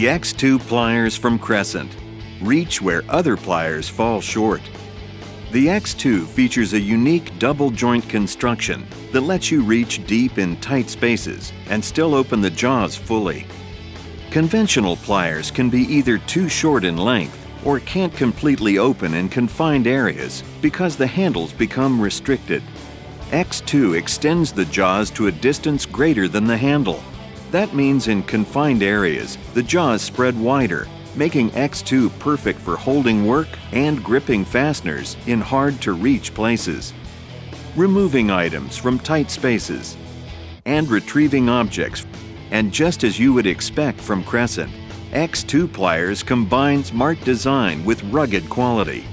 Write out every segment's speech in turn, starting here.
The X2 pliers from Crescent. Reach where other pliers fall short. The X2 features a unique double joint construction that lets you reach deep in tight spaces and still open the jaws fully. Conventional pliers can be either too short in length or can't completely open in confined areas because the handles become restricted. X2 extends the jaws to a distance greater than the handle. That means in confined areas, the jaws spread wider, making X2 perfect for holding work and gripping fasteners in hard-to-reach places, removing items from tight spaces, and retrieving objects. And just as you would expect from Crescent, X2 pliers combine smart design with rugged quality.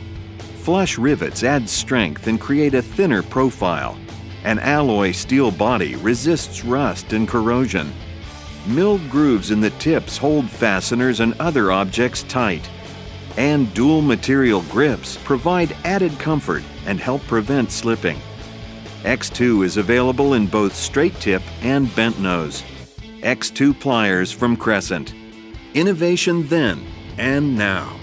Flush rivets add strength and create a thinner profile. An alloy steel body resists rust and corrosion. Milled grooves in the tips hold fasteners and other objects tight. And dual material grips provide added comfort and help prevent slipping. X2 is available in both straight tip and bent nose. X2 pliers from Crescent. Innovation then and now.